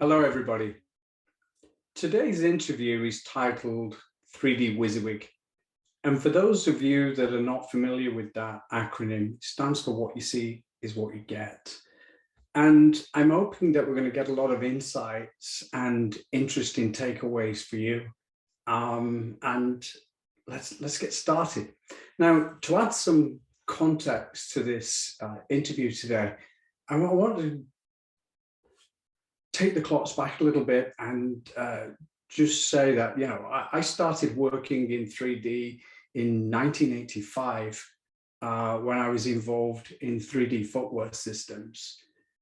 Hello, everybody. Today's interview is titled 3D WYSIWYG. And for those of you that are not familiar with that acronym, it stands for what you see is what you get. And I'm hoping that we're going to get a lot of insights and interesting takeaways for you. And let's get started. Now, to add some context to this interview today, I want to take the clocks back a little bit and just say that, I started working in 3D in 1985 when I was involved in 3D footwear systems.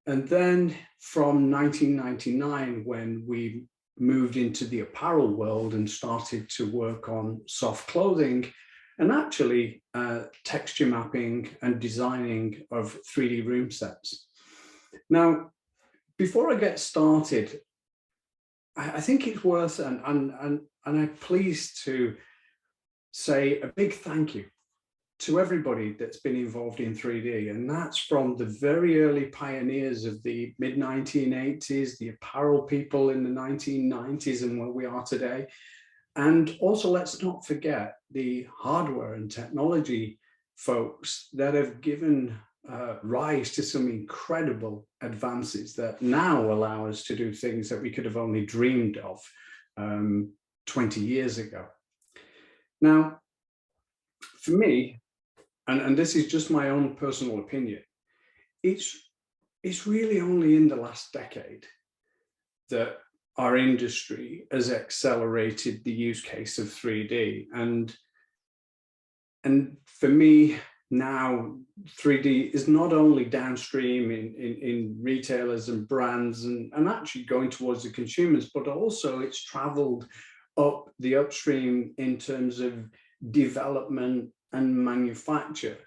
And then from 1999, when we moved into the apparel world and started to work on soft clothing and actually texture mapping and designing of 3D room sets. Now, before I get started, I think it's worth, and I'm pleased to say a big thank you to everybody that's been involved in 3D. And that's from the very early pioneers of the mid-1980s, the apparel people in the 1990s and where we are today. And also, let's not forget the hardware and technology folks that have given rise to some incredible advances that now allow us to do things that we could have only dreamed of 20 years ago. Now, for me, and this is just my own personal opinion, it's really only in the last decade that our industry has accelerated the use case of 3D. And for me, now 3D is not only downstream in retailers and brands and actually going towards the consumers, but also it's traveled up the upstream in terms of development and manufacture.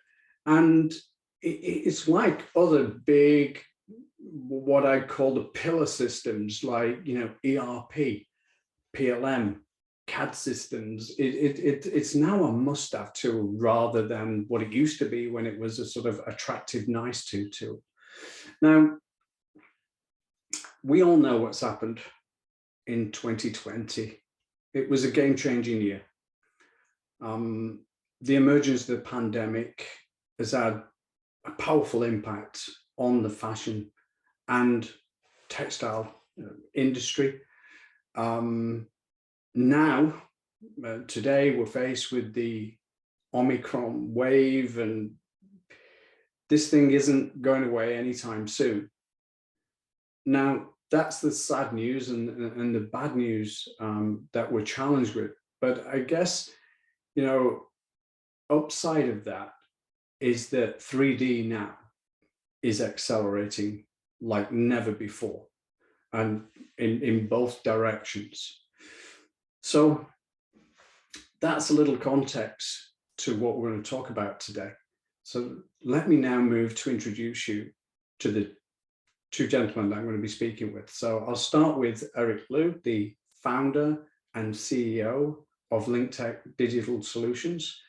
And it's like other big, what I call the pillar systems, like, ERP, PLM, CAD systems. It's now a must-have tool rather than what it used to be when it was a sort of attractive, nice-to tool. Now, we all know what's happened in 2020. It was a game-changing year. The emergence of the pandemic has had a powerful impact on the fashion and textile industry. Now, today, we're faced with the Omicron wave, and this thing isn't going away anytime soon. Now, that's the sad news and the bad news that we're challenged with. But I guess, upside of that is that 3D now is accelerating like never before, and in both directions. So that's a little context to what we're going to talk about today. So let me now move to introduce you to the two gentlemen that I'm going to be speaking with. So I'll start with Eric Liu, the founder and CEO of LinkTech Digital Solutions.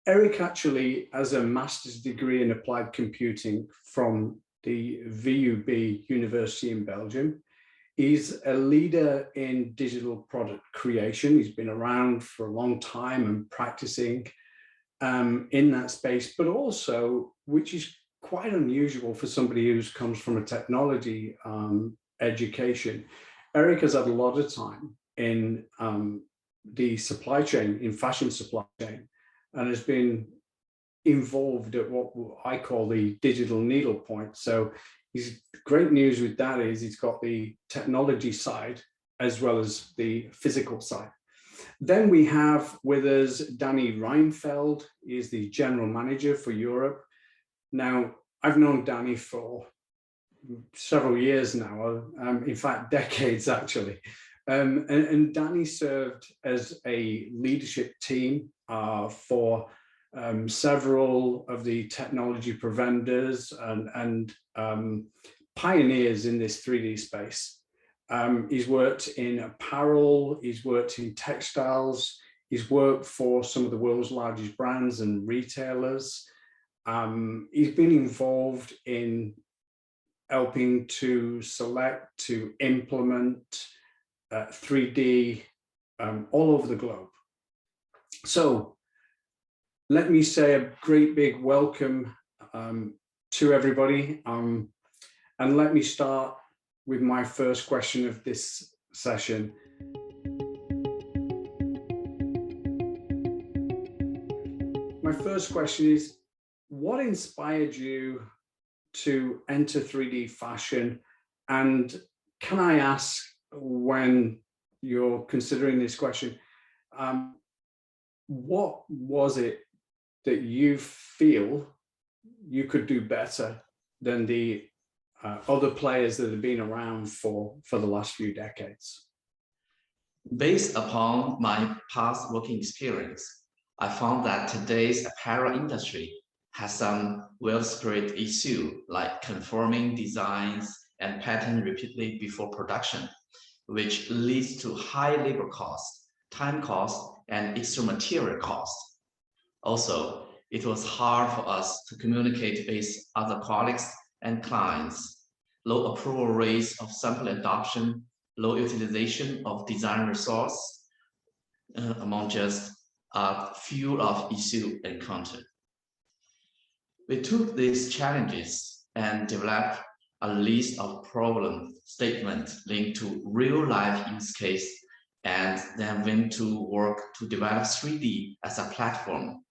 Eric actually has a master's degree in applied computing from the VUB University in Belgium. He's a leader in digital product creation. He's been around for a long time and practicing in that space, but also, which is quite unusual for somebody who comes from a technology education, Eric has had a lot of time in the supply chain, in fashion supply chain, and has been involved at what I call the digital needle point. So great news with that is he's got the technology side as well as the physical side. Then we have with us Danny Reinfeld. He is the general manager for Europe. Now, I've known Danny for several years now, in fact, decades actually. And Danny served as a leadership team for several of the technology providers and pioneers in this 3D space. He's worked in apparel, he's worked in textiles, he's worked for some of the world's largest brands and retailers. He's been involved in helping to select, to implement 3D all over the globe. So let me say a great big welcome to everybody. And let me start with my first question of this session. My first question is, what inspired you to enter 3D fashion? And can I ask, when you're considering this question, what was it that you feel you could do better than the other players that have been around for the last few decades? Based upon my past working experience, I found that today's apparel industry has some well-spread issue like conforming designs and pattern repeatedly before production, which leads to high labor costs, time costs, and extra material costs. Also, it was hard for us to communicate with other colleagues and clients. Low approval rates of sample adoption, low utilization of design resource, among just a few of issues encountered. We took these challenges and developed a list of problem statements linked to real-life use case, and then went to work to develop 3D as a platform.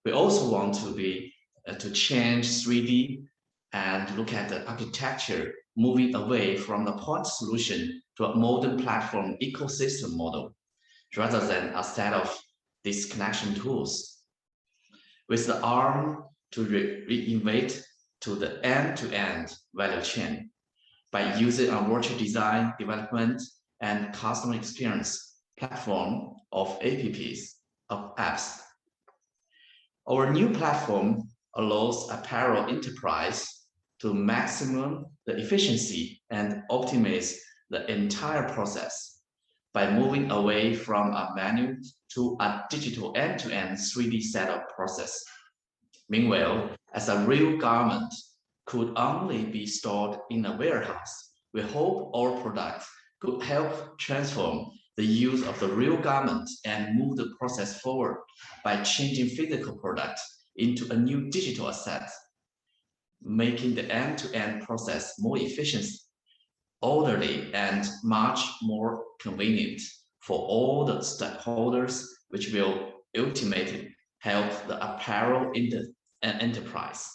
We also want to change 3D and look at the architecture, moving away from the point solution to a modern platform ecosystem model, rather than a set of disconnection tools. With the arm to reinvent to the end-to-end value chain by using a virtual design development and customer experience platform of apps. Our new platform allows apparel enterprise to maximum the efficiency and optimize the entire process by moving away from a manual to a digital end-to-end 3D setup process. Meanwhile, as a real garment could only be stored in a warehouse, we hope our products could help transform the use of the real garment and move the process forward by changing physical products into a new digital asset, making the end-to-end process more efficient, orderly, and much more convenient for all the stakeholders, which will ultimately help the apparel enterprise.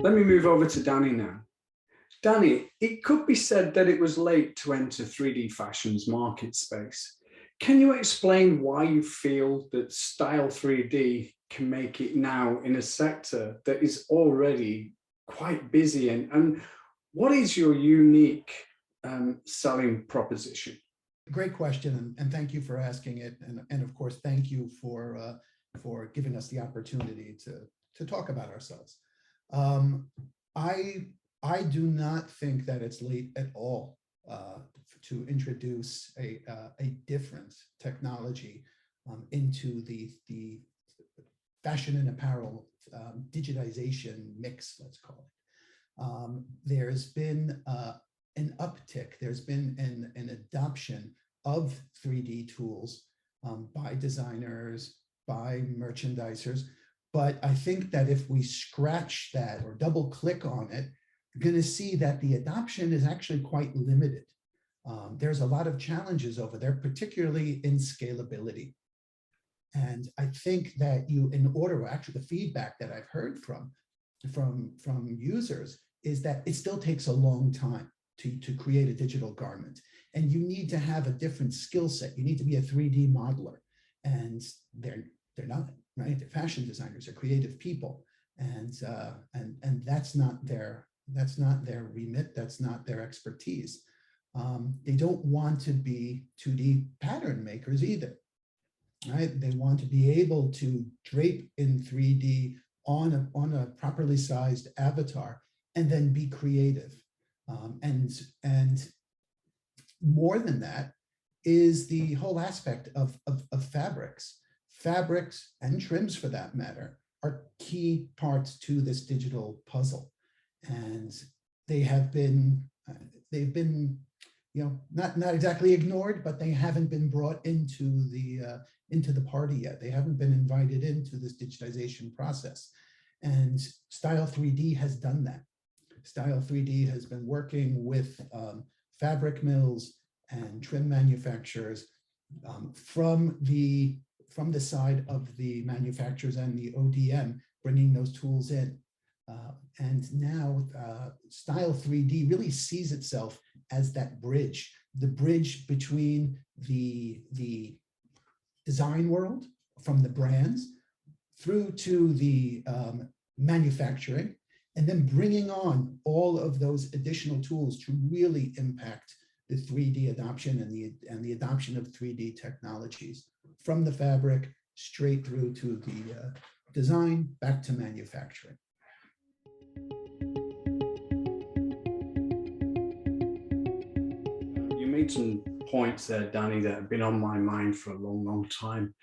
Let me move over to Danny now. Danny, it could be said that it was late to enter 3D fashion's market space. Can you explain why you feel that Style3D can make it now in a sector that is already quite busy? And what is your unique selling proposition? Great question, and thank you for asking it. And of course, thank you for giving us the opportunity to talk about ourselves. I do not think that it's late at all to introduce a different technology into the fashion and apparel digitization mix, let's call it. There's been an uptick, there's been an adoption of 3D tools by designers, by merchandisers. But I think that if we scratch that or double click on it, you're going to see that the adoption is actually quite limited. There's a lot of challenges over there, particularly in scalability. And I think that actually the feedback that I've heard from users is that it still takes a long time to create a digital garment. And you need to have a different skill set. You need to be a 3D modeler. And they're not, right? They're fashion designers, they're creative people. And that's not their remit, that's not their expertise. They don't want to be 2D pattern makers either, right? They want to be able to drape in 3D on a properly sized avatar and then be creative. And more than that is the whole aspect of fabrics. fabrics and trims, for that matter, are key parts to this digital puzzle. And they have been, they've been, you know, not exactly ignored, but they haven't been brought into the party yet. They haven't been invited into this digitization process. And Style3D has done that. Style3D has been working with fabric mills and trim manufacturers from the side of the manufacturers and the ODM, bringing those tools in. And now Style3D really sees itself as that bridge, the bridge between the design world from the brands through to the manufacturing, and then bringing on all of those additional tools to really impact the 3D adoption and the adoption of 3D technologies from the fabric straight through to the design back to manufacturing. You made some points there, Danny, that have been on my mind for a long, long time.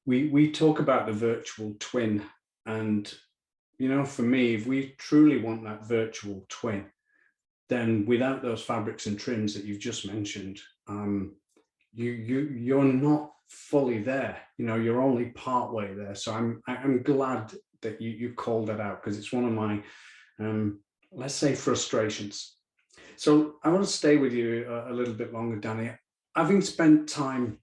We talk about the virtual twin, and you know, for me, if we truly want that virtual twin, then without those fabrics and trims that you've just mentioned, you're not fully there. You know, you're only part way there. So I'm glad that you called that out, because it's one of my let's say frustrations. So I want to stay with you a little bit longer, Danny. Having spent time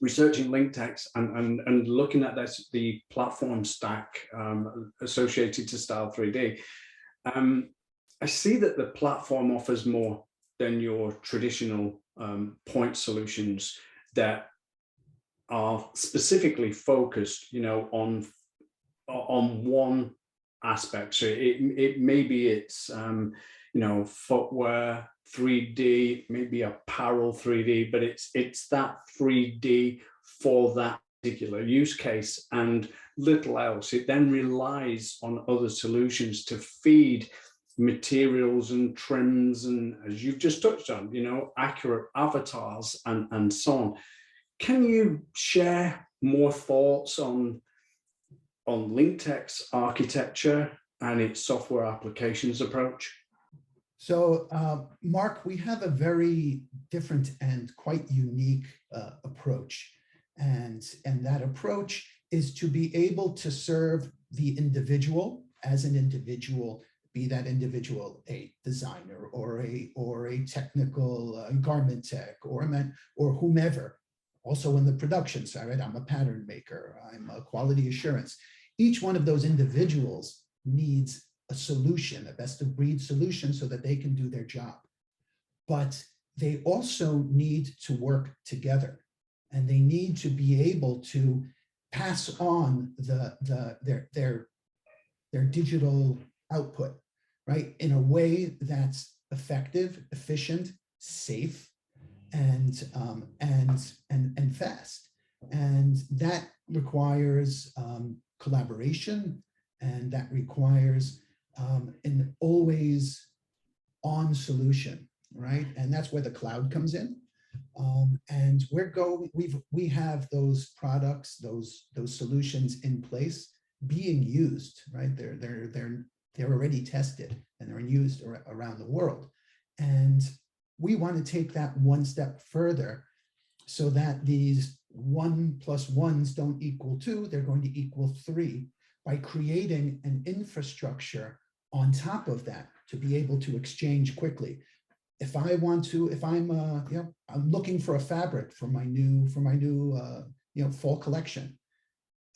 researching LinkTex and looking at the platform stack associated to Style3D, I see that the platform offers more than your traditional point solutions that are specifically focused, you know, on one aspect. So maybe it's you know, footwear 3D, maybe apparel 3D, but it's that 3D for that particular use case and little else. It then relies on other solutions to feed materials and trims, and as you've just touched on, you know, accurate avatars and so on. Can you share more thoughts on LinkTex architecture and its software applications approach? So, Mark, we have a very different and quite unique approach. And that approach is to be able to serve the individual as an individual, be that individual a designer or a technical garment tech or whomever. Also in the production side, right? I'm a pattern maker, I'm a quality assurance. Each one of those individuals needs a solution, a best of breed solution, so that they can do their job. But they also need to work together, and they need to be able to pass on their digital output, right, in a way that's effective, efficient, safe, and fast. And that requires collaboration, and that requires an always on solution, right? And that's where the cloud comes in. And we have those products, those solutions in place being used, right? They're already tested and they're used around the world. And we want to take that one step further so that these 1 + 1s don't equal 2, they're going to equal 3, by creating an infrastructure on top of that to be able to exchange quickly. If I'm looking for a fabric for my new fall collection,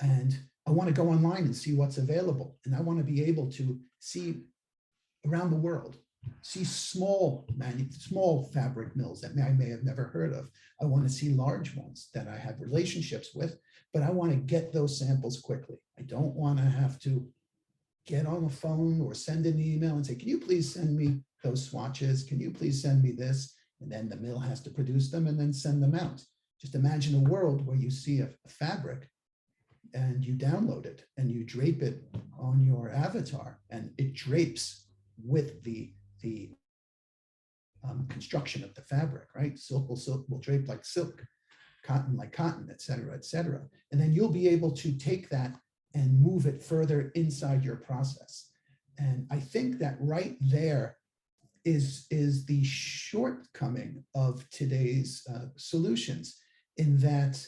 and I want to go online and see what's available, and I want to be able to see around the world, see small fabric mills that I may have never heard of. I want to see large ones that I have relationships with, but I want to get those samples quickly. I don't want to have to get on the phone or send an email and say, can you please send me those swatches? Can you please send me this? And then the mill has to produce them and then send them out. Just imagine a world where you see a fabric and you download it and you drape it on your avatar, and it drapes with the construction of the fabric, right? Silk will drape like silk. cotton like cotton, et cetera, et cetera. And then you'll be able to take that and move it further inside your process. And I think that right there is the shortcoming of today's solutions, in that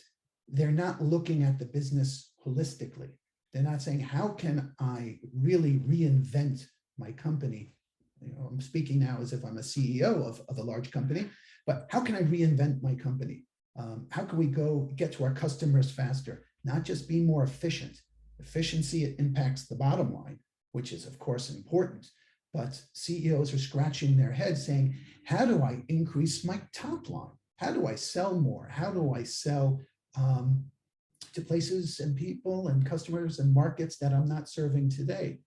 they're not looking at the business holistically. They're not saying, how can I really reinvent my company? You know, I'm speaking now as if I'm a CEO of a large company, but how can I reinvent my company? How can we get to our customers faster? Not just be more efficient. Efficiency, it impacts the bottom line, which is of course important, but CEOs are scratching their heads saying, how do I increase my top line? How do I sell more? How do I sell to places and people and customers and markets that I'm not serving today,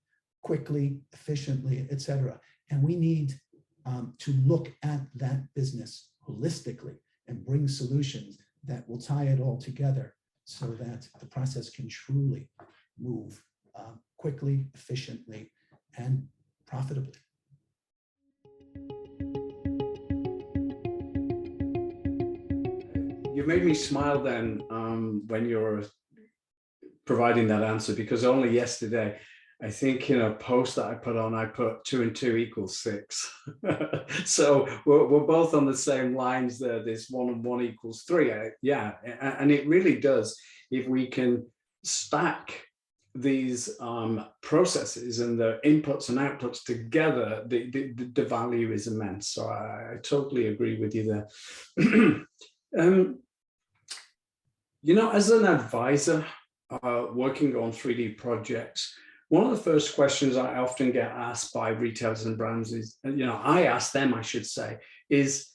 quickly, efficiently, et cetera. And we need to look at that business holistically and bring solutions that will tie it all together so that the process can truly move quickly, efficiently, and profitably. You made me smile then when you were providing that answer, because only yesterday, I think in a post that I put on, I put 2 and 2 equals 6. So we're both on the same lines there. This 1 and 1 equals 3. Yeah, and it really does. If we can stack these processes and the inputs and outputs together, the value is immense. So I totally agree with you there. You know, as an advisor working on 3D projects, one of the first questions I often get asked by retailers and brands is, you know, I ask them, I should say, is,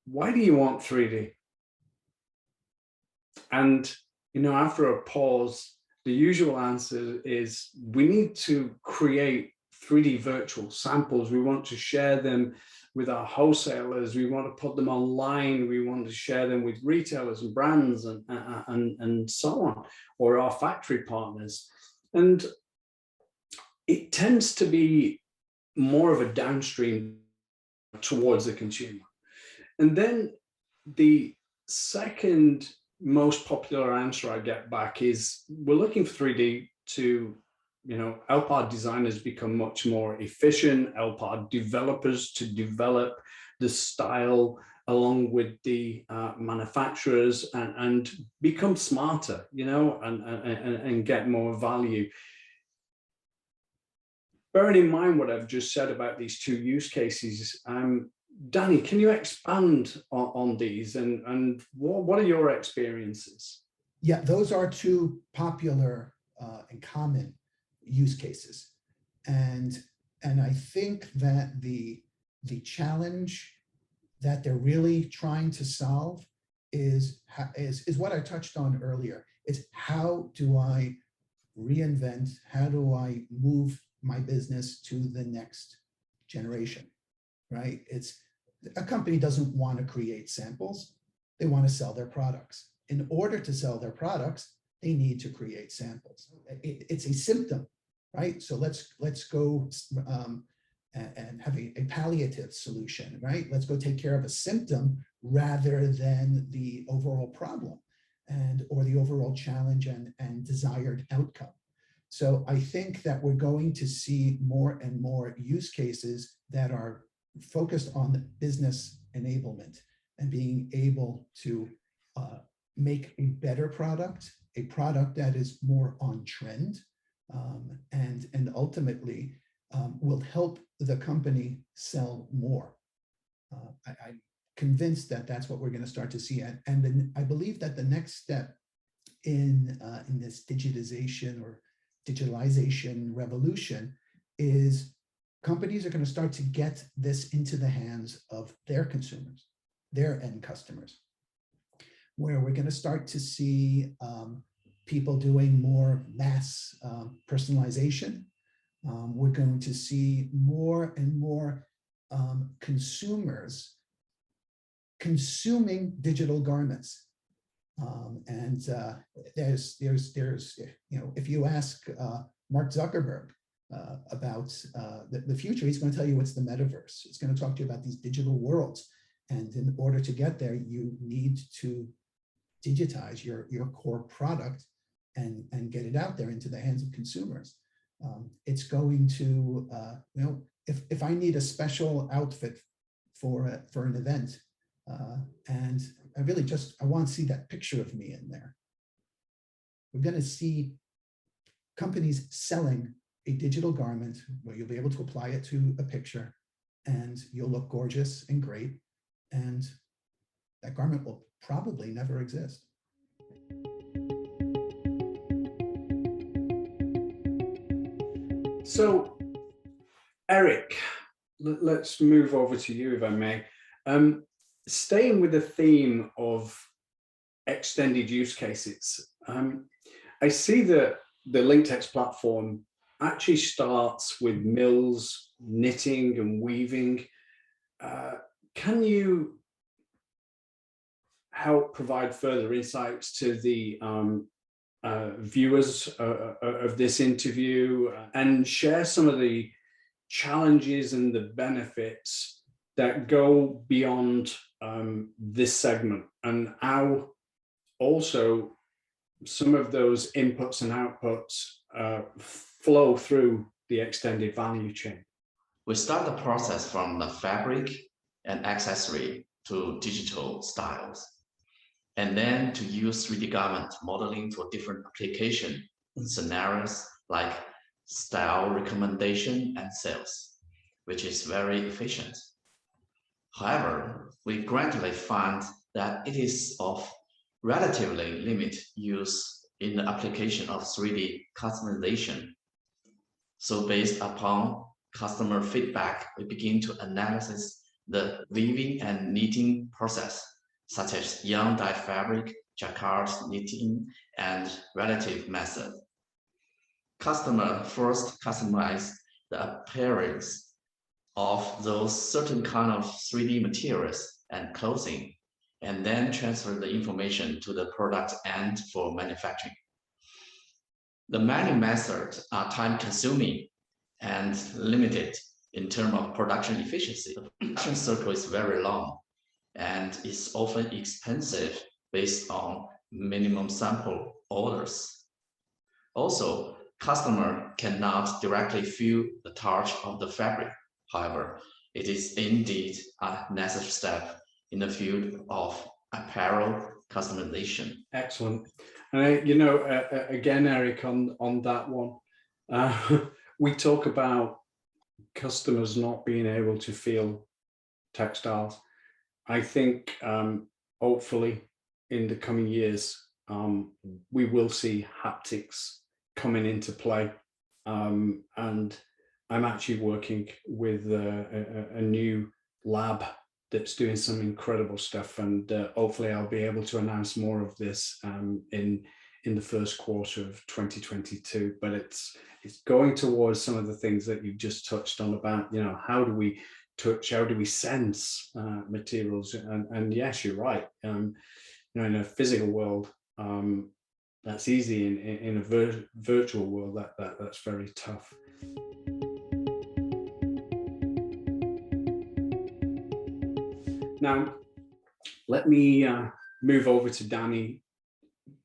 why do you want 3D? And, you know, after a pause, the usual answer is, we need to create 3D virtual samples. We want to share them with our wholesalers. We want to put them online. We want to share them with retailers and brands and so on, or our factory partners. And it tends to be more of a downstream towards the consumer. And then the second most popular answer I get back is, we're looking for 3D to, you know, help our designers become much more efficient, help our developers to develop the style along with the manufacturers and become smarter, you know, and get more value. Bearing in mind what I've just said about these 2 use cases, Danny, can you expand on these and what are your experiences? Yeah, those are 2 popular and common use cases. And I think that the challenge that they're really trying to solve is what I touched on earlier. It's, how do I reinvent? How do I move my business to the next generation, right? It's, a company doesn't want to create samples. They want to sell their products. In order to sell their products, they need to create samples. It's a symptom, right? So let's go and have a palliative solution, right? Let's go take care of a symptom rather than the overall problem or the overall challenge and desired outcome. So I think that we're going to see more and more use cases that are focused on the business enablement and being able to make a better product, a product that is more on trend, and ultimately will help the company sell more. I'm convinced that that's what we're going to start to see. And then I believe that the next step in this digitization or digitalization revolution is companies are going to start to get this into the hands of their consumers, their end customers, where we're going to start to see people doing more mass personalization. We're going to see more and more consumers consuming digital garments. There's, you know, if you ask Mark Zuckerberg about the future, he's going to tell you it's the metaverse. It's going to talk to you about these digital worlds. And in order to get there, you need to digitize your core product and get it out there into the hands of consumers. It's going to, if I need a special outfit for an event, and I want to see that picture of me in there. We're going to see companies selling a digital garment where you'll be able to apply it to a picture and you'll look gorgeous and great. And that garment will probably never exist. So, Eric, let's move over to you, if I may. Staying with the theme of extended use cases, I see that the LinkText platform actually starts with mills, knitting and weaving. Can you help provide further insights to the viewers of this interview and share some of the challenges and the benefits that go beyond this segment, and how also some of those inputs and outputs flow through the extended value chain? We start the process from the fabric and accessory to digital styles, and then to use 3D garment modeling for different application scenarios like style recommendation and sales, which is very efficient. However, we gradually find that it is of relatively limited use in the application of 3D customization. So based upon customer feedback, we begin to analyze the weaving and knitting process, such as yarn dye fabric, jacquard knitting, and relative method. Customer first customize the appearance of those certain kind of 3D materials and clothing, and then transfer the information to the product end for manufacturing. The many methods are time-consuming and limited in terms of production efficiency. The production cycle is very long and is often expensive based on minimum sample orders. Also, customer cannot directly feel the touch of the fabric. However, it is indeed a necessary step in the field of apparel customization. Excellent. And again, Eric, on that one, we talk about customers not being able to feel textiles. I think hopefully in the coming years, we will see haptics coming into play. And I'm actually working with a new lab that's doing some incredible stuff, and hopefully I'll be able to announce more of this in the first quarter of 2022. But it's going towards some of the things that you just touched on about, how do we touch, how do we sense materials, and yes, you're right. In a physical world, that's easy. In a virtual world, that's very tough. Now, let me move over to Danny.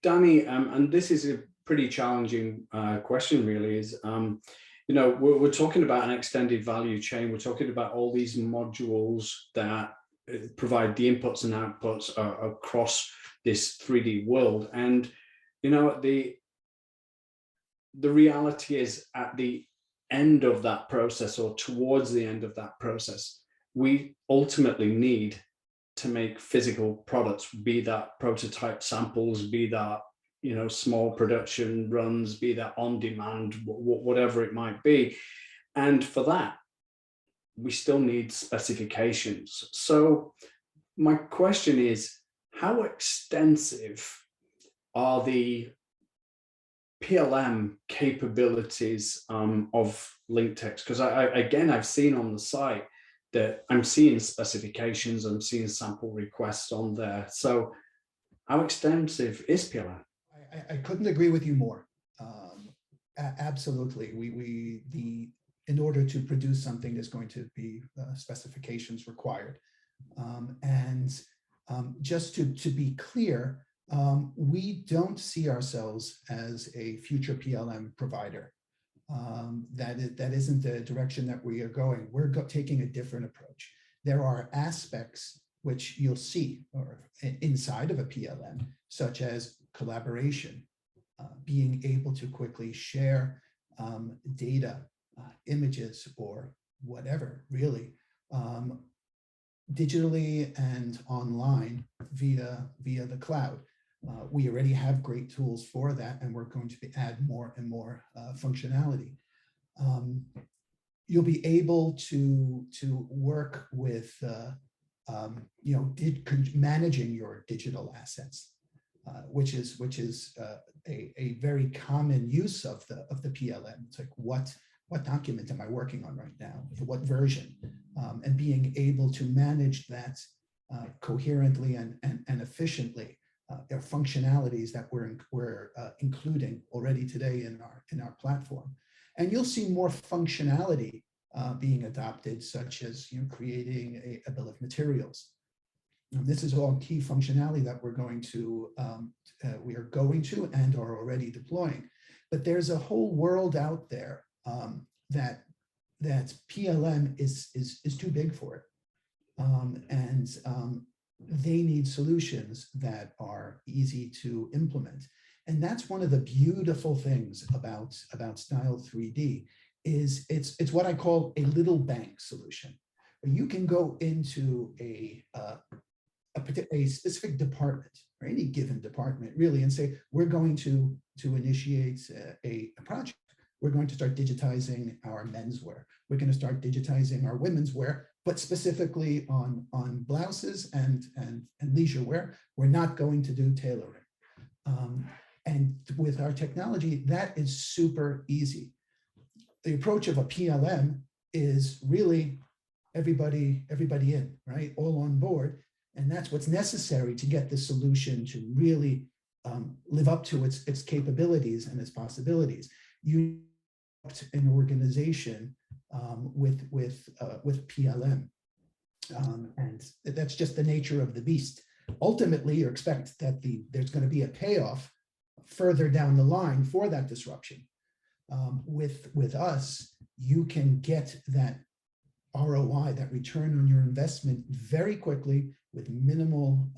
Danny, and this is a pretty challenging question, really, is, we're talking about an extended value chain. We're talking about all these modules that provide the inputs and outputs across this 3D world. And, the reality is, at the end of that process, or towards the end of that process, we ultimately need to make physical products, be that prototype samples, be that small production runs, be that on demand, whatever it might be. And for that, we still need specifications. So my question is, how extensive are the PLM capabilities of LinkText? Because I've seen on the site that I'm seeing specifications, I'm seeing sample requests on there. So how extensive is PLM? I couldn't agree with you more. Absolutely. In order to produce something, there's going to be specifications required. Just to be clear, we don't see ourselves as a future PLM provider. That isn't the direction that we are going. We're taking a different approach. There are aspects which you'll see or inside of a PLM, such as collaboration, being able to quickly share data, images, or whatever, really, digitally and online via the cloud. We already have great tools for that, and we're going to add more and more functionality. You'll be able to work with managing your digital assets, which is a very common use of the PLM. It's like, what document am I working on right now? What version? And being able to manage that coherently and efficiently. There are functionalities that we're including already today in our platform. And you'll see more functionality being adopted, such as creating a bill of materials. And this is all key functionality that we are going to and are already deploying. But there's a whole world out there that PLM is too big for it, and they need solutions that are easy to implement. And that's one of the beautiful things about Style3D is it's what I call a little bank solution. You can go into a specific department or any given department really and say, we're going to initiate a project. We're going to start digitizing our menswear. We're going to start digitizing our women's wear, but specifically on blouses and leisure wear. We're not going to do tailoring. And with our technology, that is super easy. The approach of a PLM is really everybody in, right? All on board. And that's what's necessary to get the solution to really live up to its capabilities and its possibilities. You an organization with PLM, and that's just the nature of the beast. Ultimately, you expect that there's going to be a payoff further down the line for that disruption. With us, you can get that ROI, that return on your investment, very quickly with minimal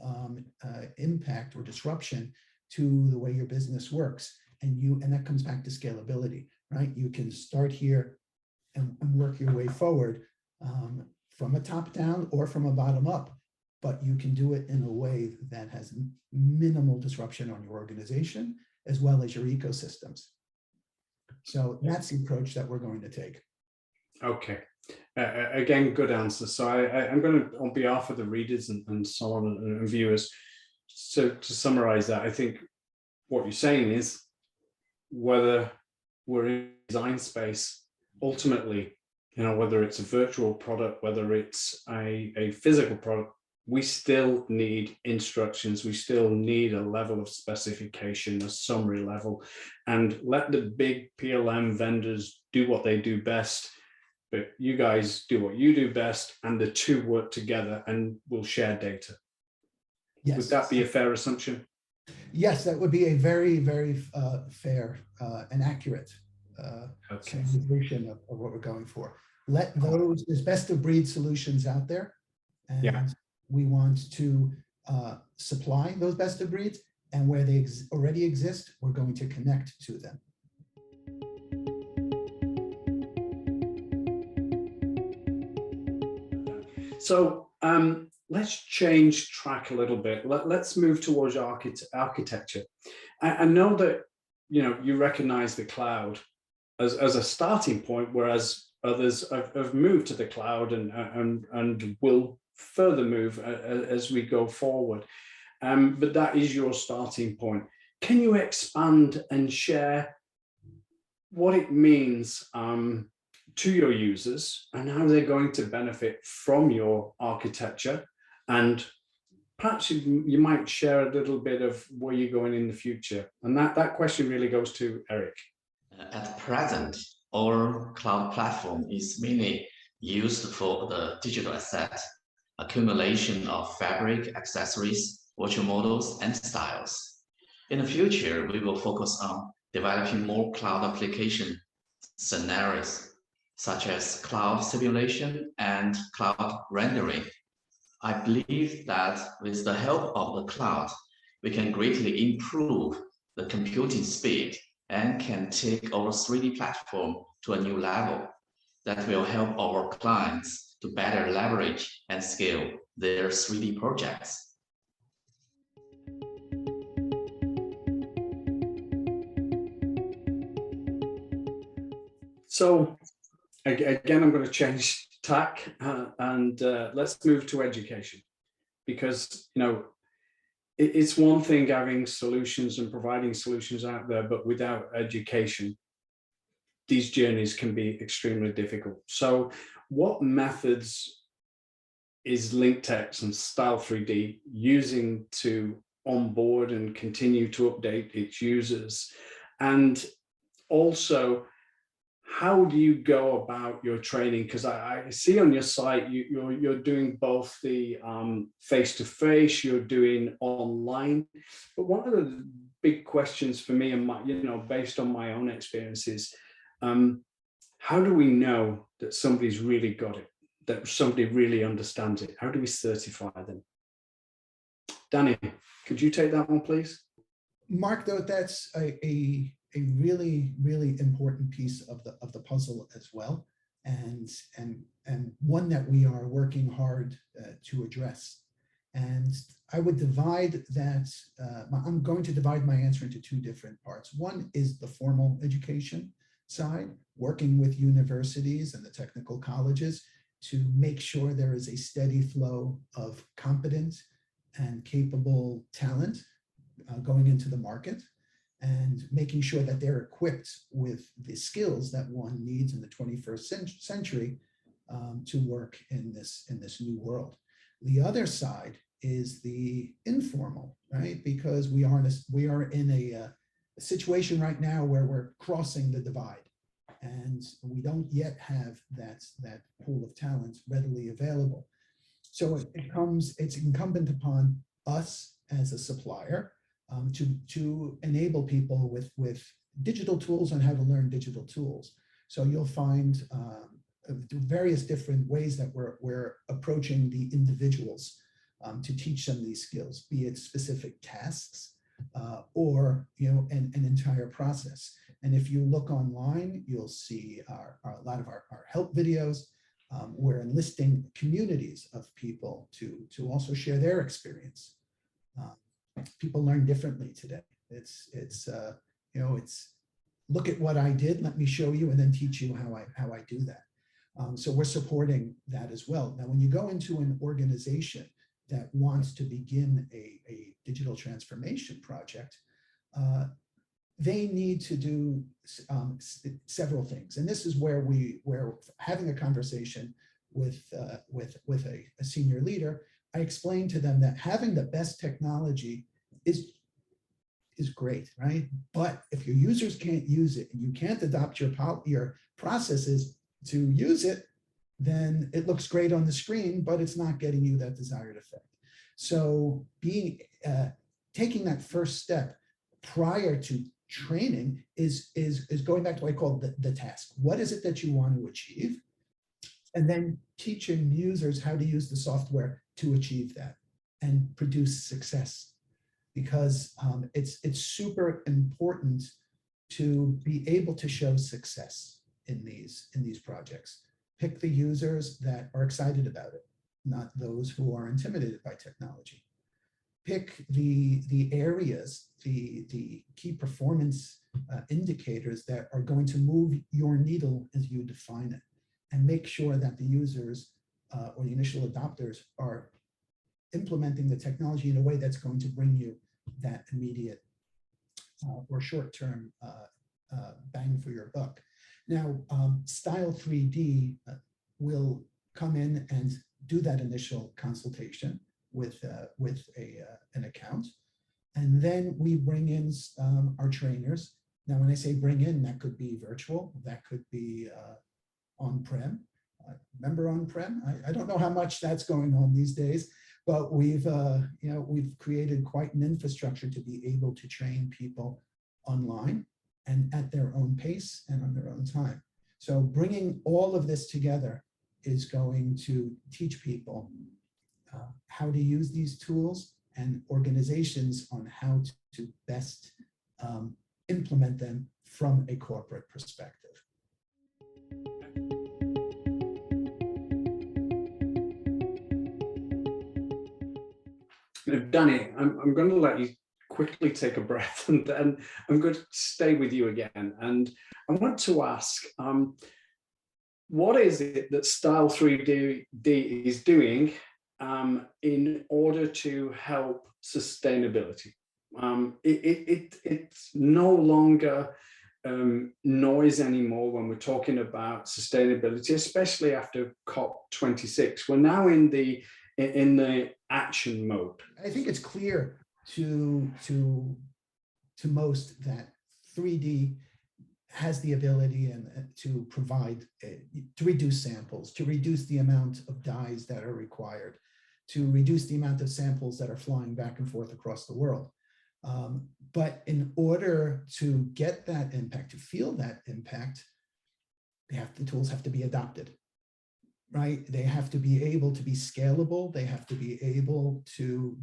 impact or disruption to the way your business works. And that comes back to scalability, right? You can start here and work your way forward from a top down or from a bottom up, but you can do it in a way that has minimal disruption on your organization as well as your ecosystems. So that's the approach that we're going to take. Okay. Again, good answer. So I'm going to, on behalf of the readers and so on and viewers, so to summarize that, I think what you're saying is whether we're in design space, ultimately, whether it's a virtual product, whether it's a physical product, we still need instructions. We still need a level of specification, a summary level, and let the big PLM vendors do what they do best. But you guys do what you do best, and the two work together and will share data. Yes. Would that be a fair assumption? Yes, that would be a very, very fair and accurate summarization of what we're going for. There's best of breed solutions out there, and we want to supply those best of breeds, and where they already exist, we're going to connect to them. So let's change track a little bit. Let's move towards architecture. I know that you recognize the cloud as a starting point, whereas others have moved to the cloud and will further move as we go forward. But that is your starting point. Can you expand and share what it means to your users and how they're going to benefit from your architecture? And perhaps you might share a little bit of where you're going in the future. And that question really goes to Eric. At present, our cloud platform is mainly used for the digital asset accumulation of fabric, accessories, virtual models, and styles. In the future, we will focus on developing more cloud application scenarios, such as cloud simulation and cloud rendering. I believe that with the help of the cloud, we can greatly improve the computing speed and can take our 3D platform to a new level that will help our clients to better leverage and scale their 3D projects. So again, I'm going to change tack and let's move to education, because it's one thing having solutions and providing solutions out there, but without education, these journeys can be extremely difficult. So what methods is LinkTex and Style3D using to onboard and continue to update its users? And also, how do you go about your training? Because I see on your site you're doing both the face-to-face, you're doing online. But one of the big questions for me, and based on my own experiences, how do we know that somebody's really got it, that somebody really understands it? How do we certify them? Danny, could you take that one, please? Mark, though, that's a really, really important piece of the puzzle as well, and one that we are working hard to address. And I would divide that. I'm going to divide my answer into two different parts. One is the formal education side, working with universities and the technical colleges to make sure there is a steady flow of competent and capable talent going into the market, and making sure that they're equipped with the skills that one needs in the 21st century to work in this new world. The other side is the informal, right? Because we are in a situation right now where we're crossing the divide, and we don't yet have that pool of talent readily available. So it's incumbent upon us as a supplier to enable people with digital tools on how to learn digital tools. So you'll find various different ways that we're approaching the individuals to teach them these skills, be it specific tasks or an entire process. And if you look online, you'll see a lot of our help videos. We're enlisting communities of people to also share their experience. People learn differently today. It's look at what I did, let me show you, and then teach you how I do that. So we're supporting that as well. Now, when you go into an organization that wants to begin a digital transformation project, they need to do several things. And this is where we're having a conversation with a senior leader. I explained to them that having the best technology is great, right? But if your users can't use it and you can't adopt your processes to use it, then it looks great on the screen, but it's not getting you that desired effect. So taking that first step prior to training is going back to what I call the task. What is it that you want to achieve? And then teaching users how to use the software to achieve that and produce success. Because it's super important to be able to show success in these projects. Pick the users that are excited about it, not those who are intimidated by technology. Pick the areas, the key performance indicators that are going to move your needle as you define it, and make sure that the users or the initial adopters are implementing the technology in a way that's going to bring you that immediate or short-term bang for your buck. Now, Style3D will come in and do that initial consultation with an account, and then we bring in our trainers. Now, when I say bring in, that could be virtual, that could be on-prem. remember on-prem. I don't know how much that's going on these days, but we've created quite an infrastructure to be able to train people online and at their own pace and on their own time. So bringing all of this together is going to teach people how to use these tools and organizations on how to best implement them from a corporate perspective. Danny, I'm going to let you quickly take a breath, and then I'm going to stay with you again. And I want to ask, what is it that Style3D is doing in order to help sustainability? It's no longer noise anymore when we're talking about sustainability, especially after COP26. We're now in the action mode. I think it's clear to most that 3D has the ability and to provide, to reduce samples, to reduce the amount of dyes that are required, to reduce the amount of samples that are flying back and forth across the world. But in order to get that impact, to feel that impact, the tools have to be adopted, right? They have to be able to be scalable. They have to be able to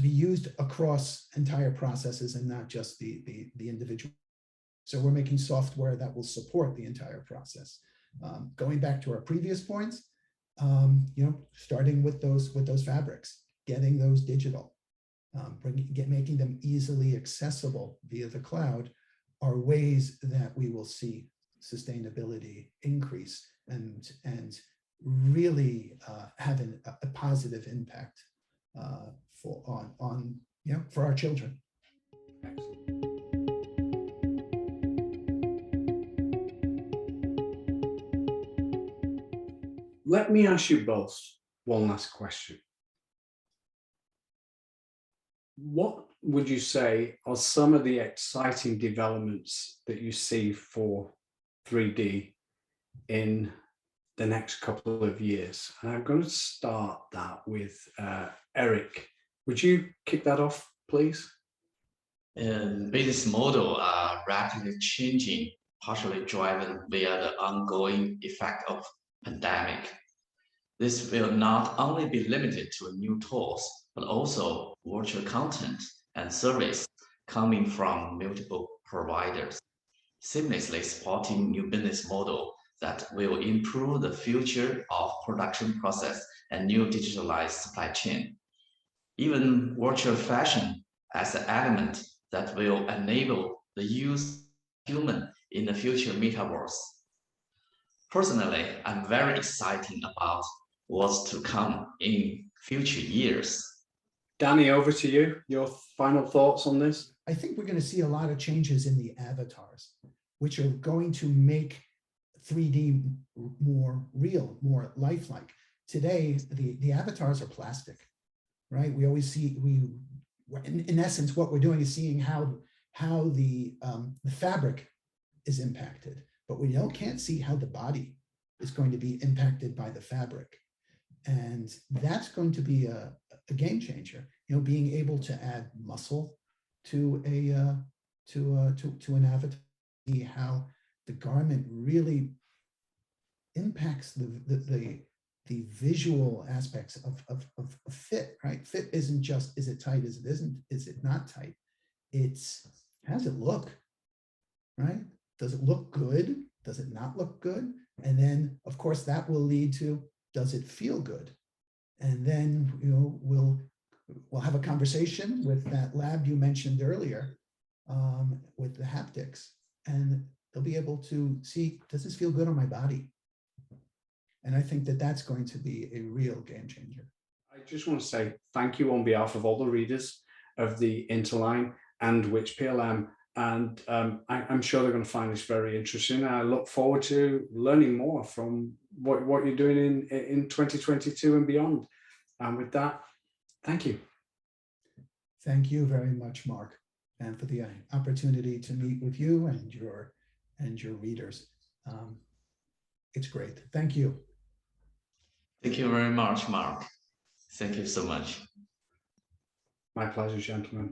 be used across entire processes and not just the individual. So we're making software that will support the entire process. Going back to our previous points, starting with those fabrics, getting those digital, making them easily accessible via the cloud are ways that we will see sustainability increase and really having a positive impact for our children. Excellent. Let me ask you both one last question. What would you say are some of the exciting developments that you see for 3D in the next couple of years? And I'm going to start that with Eric. Would you kick that off, please? Business models are rapidly changing, partially driven via the ongoing effect of pandemic. This will not only be limited to new tools, but also virtual content and service coming from multiple providers, seamlessly supporting new business model that will improve the future of production process and new digitalized supply chain. Even virtual fashion as an element that will enable the use of human in the future metaverse. Personally, I'm very excited about what's to come in future years. Danny, over to you. Your final thoughts on this? I think we're going to see a lot of changes in the avatars, which are going to make 3D more real, more lifelike. Today, the avatars are plastic, right? We always see, in essence, what we're doing is seeing how the fabric is impacted, but we can't see how the body is going to be impacted by the fabric. And that's going to be a game changer, being able to add muscle to an avatar, see how the garment really impacts the visual aspects of fit, right? Fit isn't just, is it tight, is it not tight? It's, how does it look, right? Does it look good? Does it not look good? And then, of course, that will lead to, does it feel good? And then, we'll have a conversation with that lab you mentioned earlier, with the haptics, and they'll be able to see, does this feel good on my body? And I think that that's going to be a real game changer. I just want to say thank you on behalf of all the readers of the Interline and Which PLM. And I'm sure they're going to find this very interesting. I look forward to learning more from what you're doing in 2022 and beyond. And with that, thank you. Thank you very much, Mark, and for the opportunity to meet with you and your readers. It's great. Thank you. Thank you very much, Mark. Thank you so much. My pleasure, gentlemen.